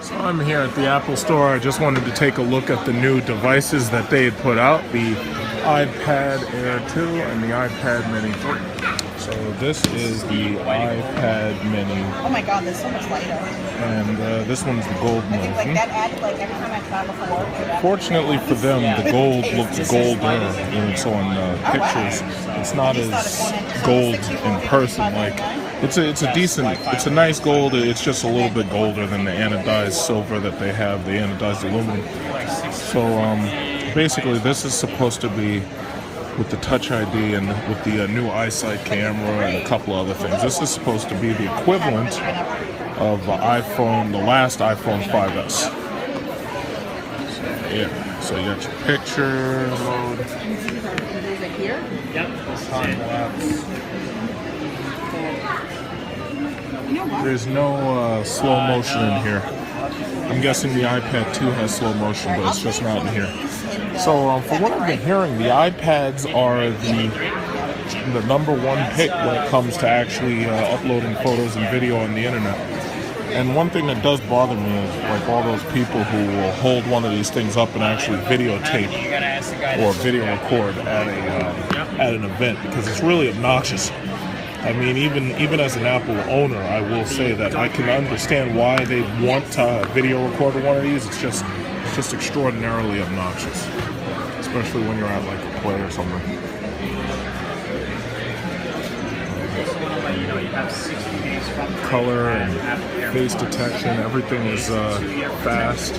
So I'm here at the Apple Store. I just wanted to take a look at the new devices that they had put out, the iPad Air 2 and the iPad Mini 3. So this is the iPad Mini. Oh my god, there's so much lighter. And this one's the gold I think one. like that added like every time I travel for work. Fortunately for them, the gold looks golder when it's on pictures. It's not as gold in person. Like it's a decent, it's a nice gold. It's just a little bit golder than the anodized silver that they have, the anodized aluminum. So basically, this is supposed to be with the Touch ID and with the new eyesight camera and a couple other things. This is supposed to be the equivalent of the iPhone, the last iPhone 5S. So, yeah, so you got your picture mode. Time lapse. There's no slow motion in here. I'm guessing the iPad 2 has slow motion, but it's just not in here. So from what I've been hearing, the iPads are the #1 pick when it comes to actually uploading photos and video on the internet. And one thing that does bother me is like all those people who will hold one of these things up and actually videotape or video record at an event, because it's really obnoxious. I mean, even as an Apple owner, I will say that I can understand why they want to video record one of these. It's just extraordinarily obnoxious, especially when you're at like a play or something. Color and face detection, everything is fast.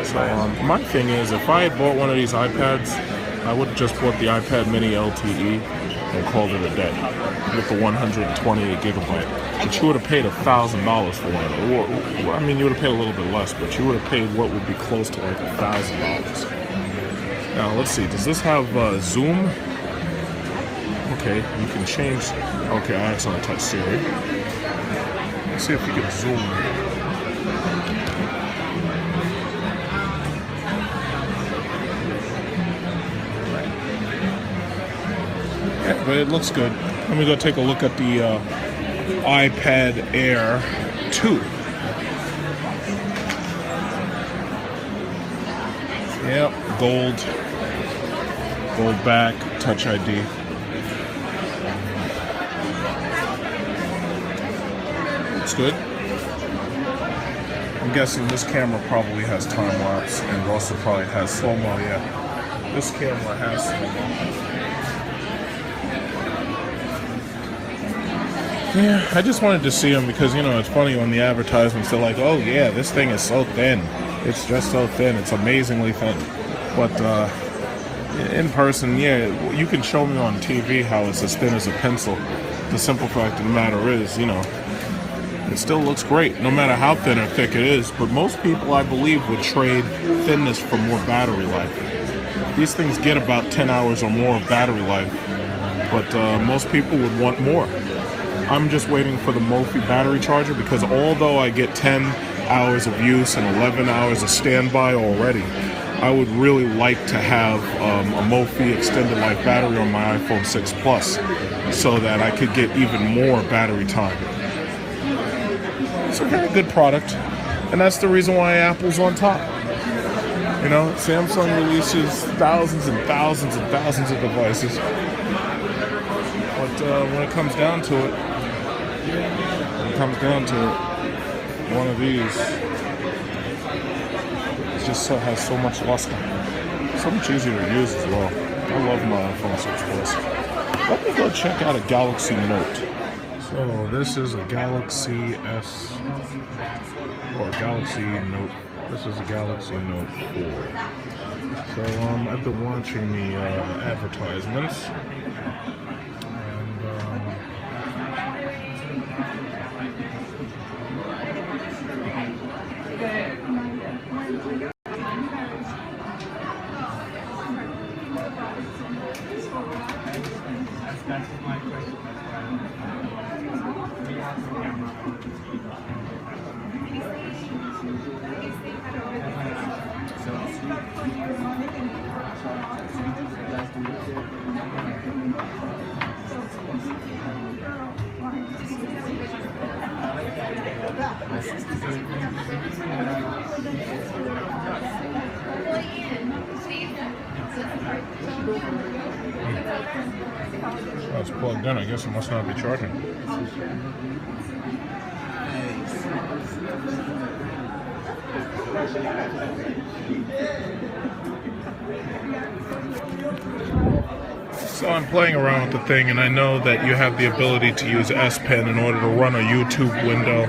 So my thing is, if I had bought one of these iPads, I would have just bought the iPad Mini LTE and called it a day with the 128 gigabyte. But you would have paid $1,000 for one of them. Or, I mean, you would have paid a little bit less, but you would have paid what would be close to like $1,000. Now, let's see. Does this have zoom? Okay, you can change. Okay, I accidentally touched Siri. Let's see if you can zoom. Yeah, but it looks good. Let me go take a look at the iPad Air 2. Yep, gold back, Touch ID. Looks good. I'm guessing this camera probably has time lapse and also probably has slow-mo. Yeah, this camera has slow-mo. Yeah, I just wanted to see them because, you know, it's funny when the advertisements, they're like, oh yeah, this thing is so thin. It's just so thin. It's amazingly thin. But in person, yeah, you can show me on TV how it's as thin as a pencil. The simple fact of the matter is, you know, it still looks great, no matter how thin or thick it is. But most people, I believe, would trade thinness for more battery life. These things get about 10 hours or more of battery life, but most people would want more. I'm just waiting for the Mophie battery charger because although I get 10 hours of use and 11 hours of standby already, I would really like to have a Mophie extended life battery on my iPhone 6 Plus so that I could get even more battery time. It's a very good product, and that's the reason why Apple's on top. You know, Samsung releases thousands and thousands and thousands of devices, but when it comes down to it, one of these just has so much luster. So much easier to use as well. I love my iPhone 6 Plus. Let me go check out a Galaxy Note. So this is a Galaxy S or Galaxy Note. This is a Galaxy Note 4. So I've been watching the advertisements. Oh, it's plugged in. I guess it must not be charging. So I'm playing around with the thing, and I know that you have the ability to use S Pen in order to run a YouTube window.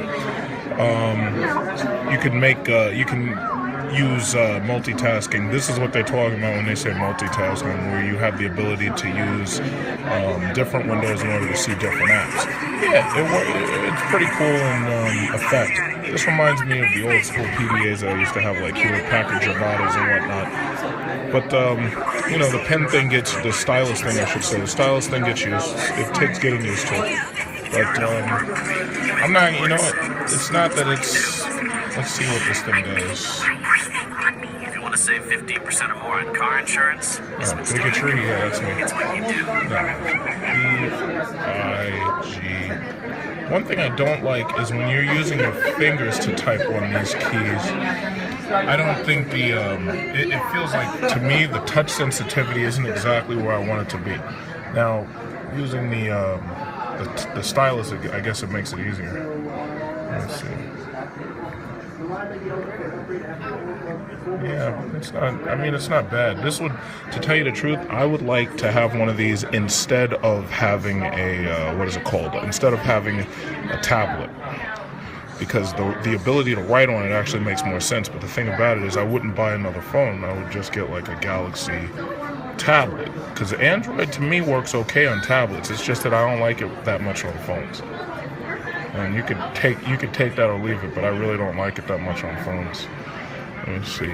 You can use multitasking. This is what they're talking about when they say multitasking, where you have the ability to use different windows in order to see different apps. Yeah, it's pretty cool in effect. This reminds me of the old school PDAs that I used to have, like Hewlett Packard Javadas and whatnot. But you know, the pen thing the stylus thing, I should say, the stylus thing gets used. It takes getting used to. But I'm not, you know, it's not that it's. Let's see what this thing does. If you want to save 15% or more on car insurance, bigotry, yeah, that's me. it's what you do. B-I-G. One thing I don't like is when you're using your fingers to type on these keys. I don't think it feels like, to me, the touch sensitivity isn't exactly where I want it to be. Now, using the stylus, I guess it makes it easier. Let's see. Yeah, it's not. I mean, it's not bad. This would, to tell you the truth, I would like to have one of these instead of having a what is it called? Instead of having a tablet, because the ability to write on it actually makes more sense. But the thing about it is, I wouldn't buy another phone. I would just get like a Galaxy tablet, because Android to me works okay on tablets. It's just that I don't like it that much on phones. And you could take that or leave it, but I really don't like it that much on phones. Let me see.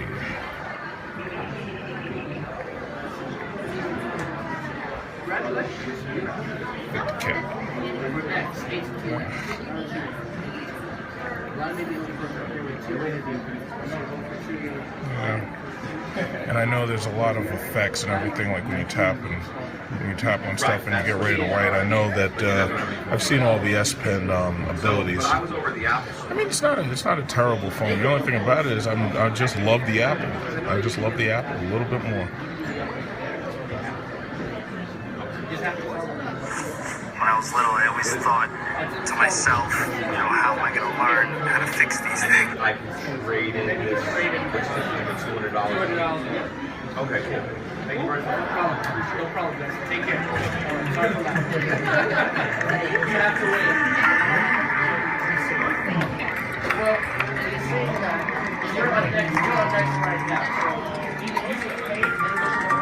Okay. Yeah. And I know there's a lot of effects and everything, like when you tap on stuff and you get ready to write. I know that I've seen all the S Pen abilities. I mean, it's not a terrible phone. The only thing about it is I just love the Apple. I just love the Apple a little bit more. When I was little, I always thought to myself, you know, how am I going to learn how to fix these things? I rated this, which is $200. Okay, cool. Thank you very much. No problem, guys. Take care. You have to wait. Well, you're on next right now. You get paid $40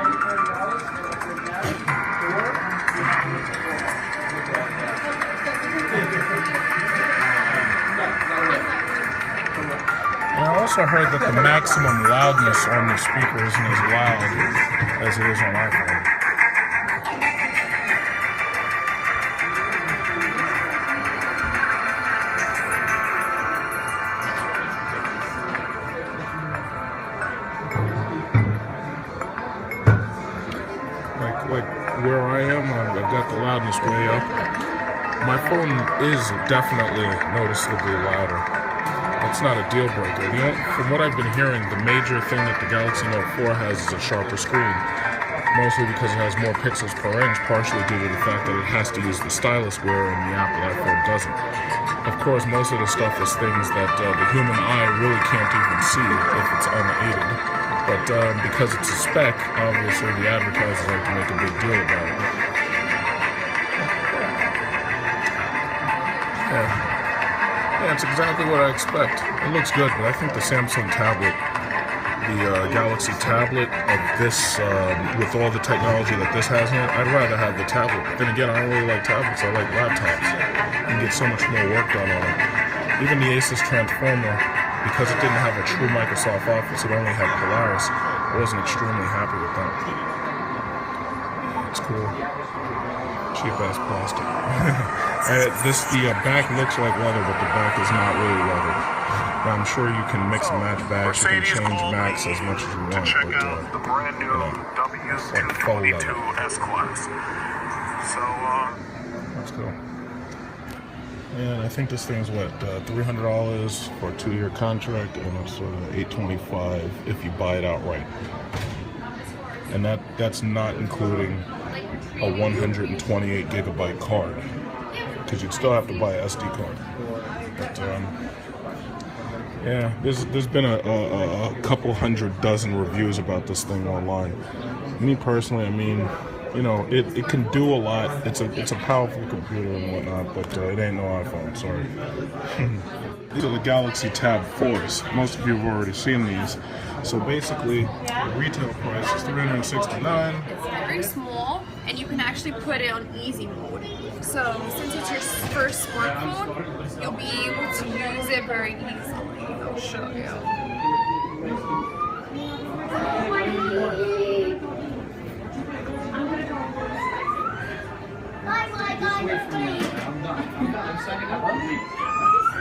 And I also heard that the maximum loudness on the speaker isn't as loud as it is on iPhone. Like where I am, I've got the loudness way up. My phone is definitely noticeably louder. It's not a deal breaker. From what I've been hearing, the major thing that the Galaxy Note 4 has is a sharper screen, mostly because it has more pixels per inch, partially due to the fact that it has to use the stylus, wherein the Apple iPhone doesn't. Of course, most of the stuff is things that the human eye really can't even see if it's unaided. But because it's a spec, obviously the advertisers like to make a big deal about it. Yeah, it's exactly what I expect. It looks good, but I think the Samsung tablet, the Galaxy tablet of this, with all the technology that this has in it, I'd rather have the tablet. But then again, I don't really like tablets, I like laptops. You can get so much more work done on it. Even the Asus Transformer, because it didn't have a true Microsoft Office, it only had Polaris, I wasn't extremely happy with that. It's cool. Cheap ass plastic. The back looks like leather, but the back is not really leather. Now, I'm sure you can mix and match bags, you can change backs as much as you want, check but out the brand new W222 S-Class. So, let's go. And I think this thing's what, $300 for a 2-year contract, and it's sort of $825 if you buy it outright. And that's not including a 128 gigabyte card, because you'd still have to buy an SD card. But yeah, there's been a couple hundred dozen reviews about this thing online. Me personally, I mean, you know, it can do a lot. It's a powerful computer and whatnot, but it ain't no iPhone. Sorry. These are the Galaxy Tab 4s. Most of you have already seen these. So basically, the retail price is $369. It's very small, and you can actually put it on easy mode. So since it's your first smartphone, you'll be able to use it very easily. I'll show you.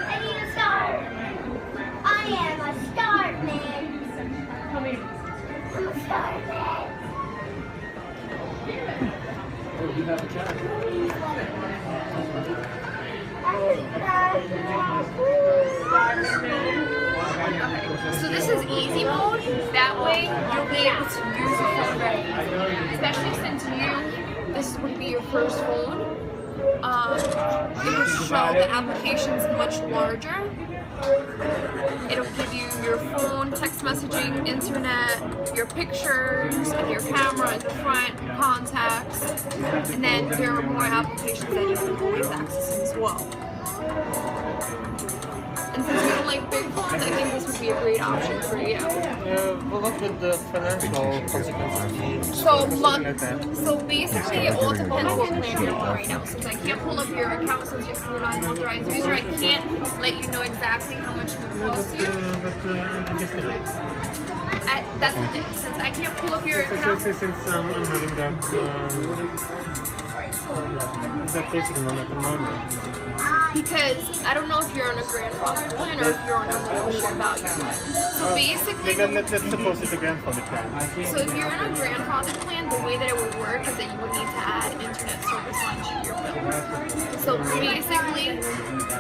I need a star. I am a star man. I'm a star man. So this is easy mode. That way you'll be able to use the phone very easily. Especially since this would be your first phone. It will show the applications much larger. It'll give you your phone, text messaging, internet, your pictures, and your camera in the front, contacts, and then there are more applications that you can always access as well. And since you don't like big phones, I think this would be a great option for you. Well, what would the financial consequences be? So basically, it all depends what plan you're on right now. Since I can't pull up your account since you're not an authorized user, I can't let you know exactly how much it will cost you. That's the thing. Since I can't pull up your account. Since I'm having that basic one at the moment. Because I don't know if you're on a grandfather plan or if you're on a low value plan. So basically, let's suppose it's a grandfather plan. so if you're on a grandfather plan, the way that it would work is that you would need to add internet service line to your bill. So basically,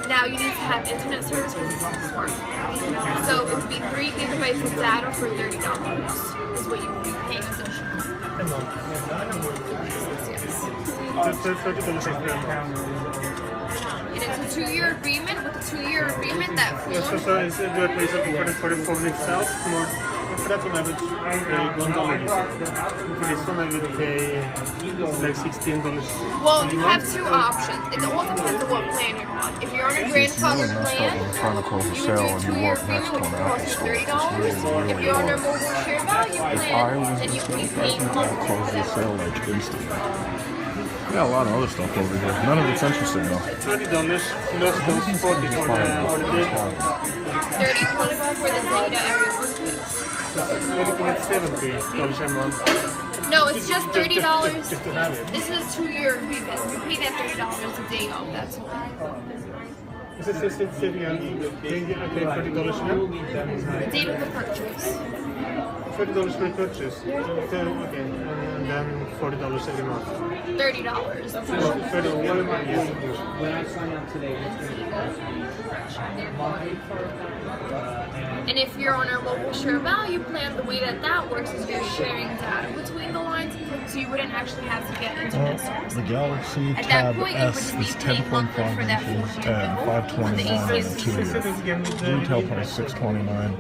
now you need to have internet service because it's on the smartphone. So it would be 3 gigabytes of data for $30 is what you would be paying additionally. And it's a 2-year agreement. With a 2-year agreement, that phone. So is it the price for the phone itself? More, for that one I would pay $1. For this one I would pay like $16. Well, you have 2 options. It all depends on what plan you're on. If you're on a grandfather plan, trying to close the you sale would and do you 2-year walk next agreement, to which an would Apple cost store. you It's $30. really, If you're on a really mobile share value If I plan, was then you a would be person, paying I'd monthly close for the that. sale like instantly. We got a lot of other stuff over here. None of it's interesting though. $30 plus those 40 for the day. $30 for the data every month. It's $70 a month. No, it's just $30. Just to have it. This is a 2-year agreement. You pay that $30 a day off. That's all. Is it saving on paying $40 now? The date of the purchase. $40 per purchase. So, okay, and then $40 every month. $30. And if you're on our mobile share value plan, the way that works is you're sharing data between the lines, so you wouldn't actually have to get internet service. The Galaxy At that Tab point, you would S just is be paying monthly 10.5 for that inches phone and $529 in 2 years. Retail price $629.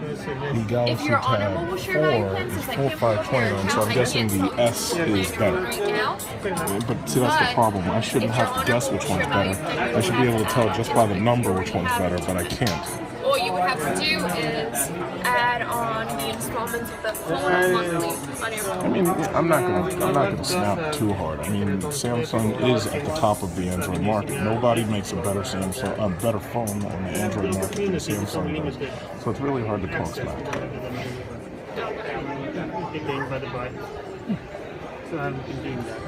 The Galaxy you're on a Tab mobile share value 4 plan, is since I can't pull up your $4,529. So I'm account, guessing I the can't tell S you is what plan you're on better. right now. But see, that's the problem. I shouldn't have to guess which one's better. I should be able to tell just by the number which one's better, but I can't. All you would have to do is add on the installments of the phone monthly on your phone. I mean, I'm not gonna snap too hard. I mean, Samsung is at the top of the Android market. Nobody makes a better phone on the Android market than Samsung does. So it's really hard to talk smack. Paying by the buy. So I haven't been doing that.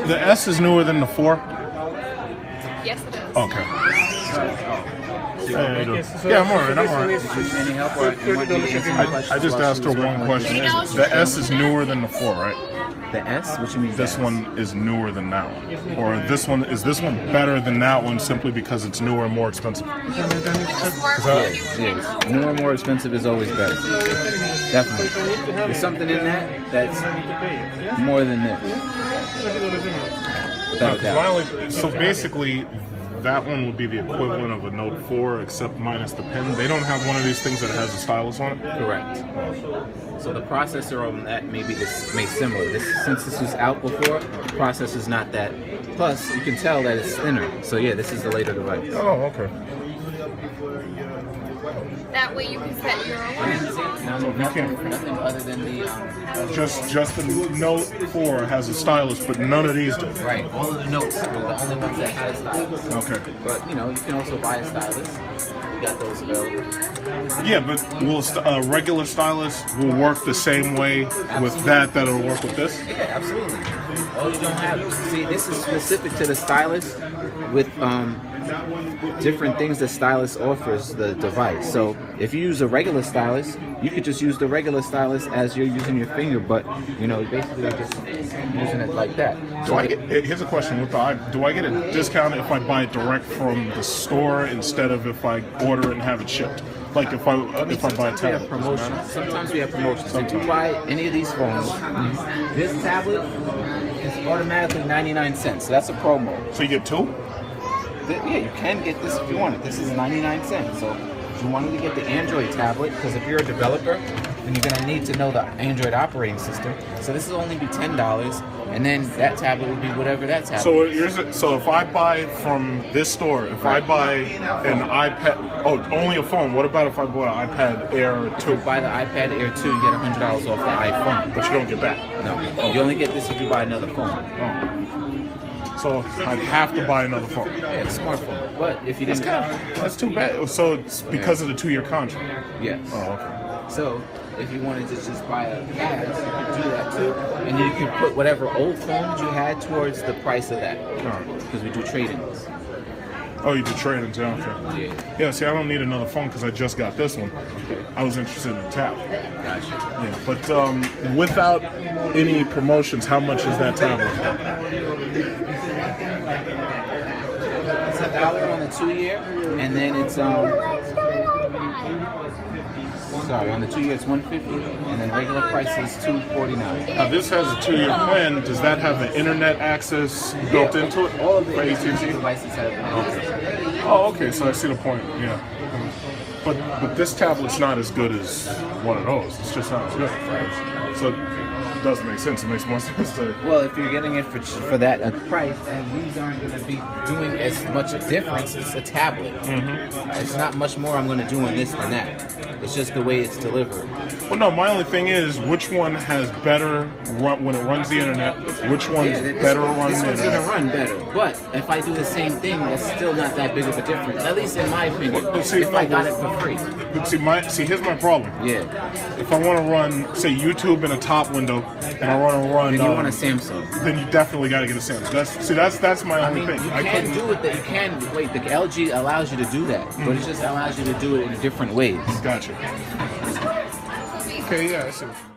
The S is newer than the 4? Yes, it is. Okay. Hey, yeah, I'm alright. I'm alright. Any help or you want me to answer my questions I just while asked she her was one working with question. The S is newer than the 4, right? you? The S? What you mean? This the S? one is newer than that one, or this one is this one better than that one simply because it's newer and more expensive? Yes. Newer and more expensive is always better. Definitely. There's something in that that's more than this. Without a doubt. So basically, that one would be the equivalent of a Note 4, except minus the pen. They don't have one of these things that has a stylus on it. Correct. So the processor on that may similar. Since this was out before, the processor's not that. Plus, you can tell that it's thinner. So yeah, this is the later device. Oh, okay. That way you can set your own. Nothing other than the Just the Note 4 has a stylus, but none of these do. right. All of the notes are the only ones that had a stylus. Okay. But you know, you can also buy a stylus. You got those available. Yeah, but will a regular stylus will work the same way with that it'll work with this? Yeah, absolutely. All you don't have. See, this is specific to the stylus with different things the stylus offers the device. So if you use a regular stylus, you could just use the regular stylus as you're using your finger, but you know, basically you're just using it like that. Here's a question: do I get a discount if I buy it direct from the store instead of if I order it and have it shipped? Like if I buy a Sometimes we have tablet. promotions. Sometimes we have promotions. If you buy any of these phones, this tablet is automatically 99 cents. So that's a promo. So you get 2? Yeah, you can get this if you want it. This is 99 cents. So if you wanted to get the Android tablet, because if you're a developer, then you're going to need to know the Android operating system. So this will only be $10, and then that tablet would be whatever that tablet is. So if I buy from this store, if I buy an iPad, only a phone. What about if I bought an iPad Air 2? Buy the iPad Air 2, you get $100 off the iPhone. But you don't get that. No, you only get this if you buy another phone. Oh. So I'd have to buy another phone. Yeah, a smartphone. But if you didn't, That's too bad. So it's because of the 2-year contract. yes. Oh, okay. So if you wanted to just buy a pad, you could do that too, and you can put whatever old phones you had towards the price of that. Because we do trade-ins. Oh, you do trade-ins, yeah, okay. Yeah, see, I don't need another phone because I just got this one. I was interested in the tablet. Gotcha. Yeah, but without any promotions, how much is that tablet? It's $1 on the 2-year, and then it's on the 2-year it's $150, and then regular price is $249. Now, this has a 2-year plan. Does that have the internet access built into it? All of the For AT&T AT&T? devices have access. Oh, okay, so I see the point, yeah. But this tablet's not as good as one of those. It's just not as good. So it doesn't make sense. It makes more sense to... Well, if you're getting it for that price, and these aren't going to be doing as much a difference, it's a tablet. It's not much more I'm going to do on this than that. It's just the way it's delivered. Well, no, my only thing is, which one has better run when it runs the internet? Which one's better run This the one's going to internet? run better. But if I do the same thing, that's still not that big of a difference. At least in my opinion. But see, If I got it for free. But see, here's my problem. Yeah. If I want to run, say, YouTube in a top window, and I want to run, Then you want a Samsung. then you definitely got to get a Samsung. That's my I only mean, thing. you I can couldn't. do it. That you can wait. The LG allows you to do that, but it just allows you to do it in different ways. Gotcha. Okay, yeah, I see what you mean.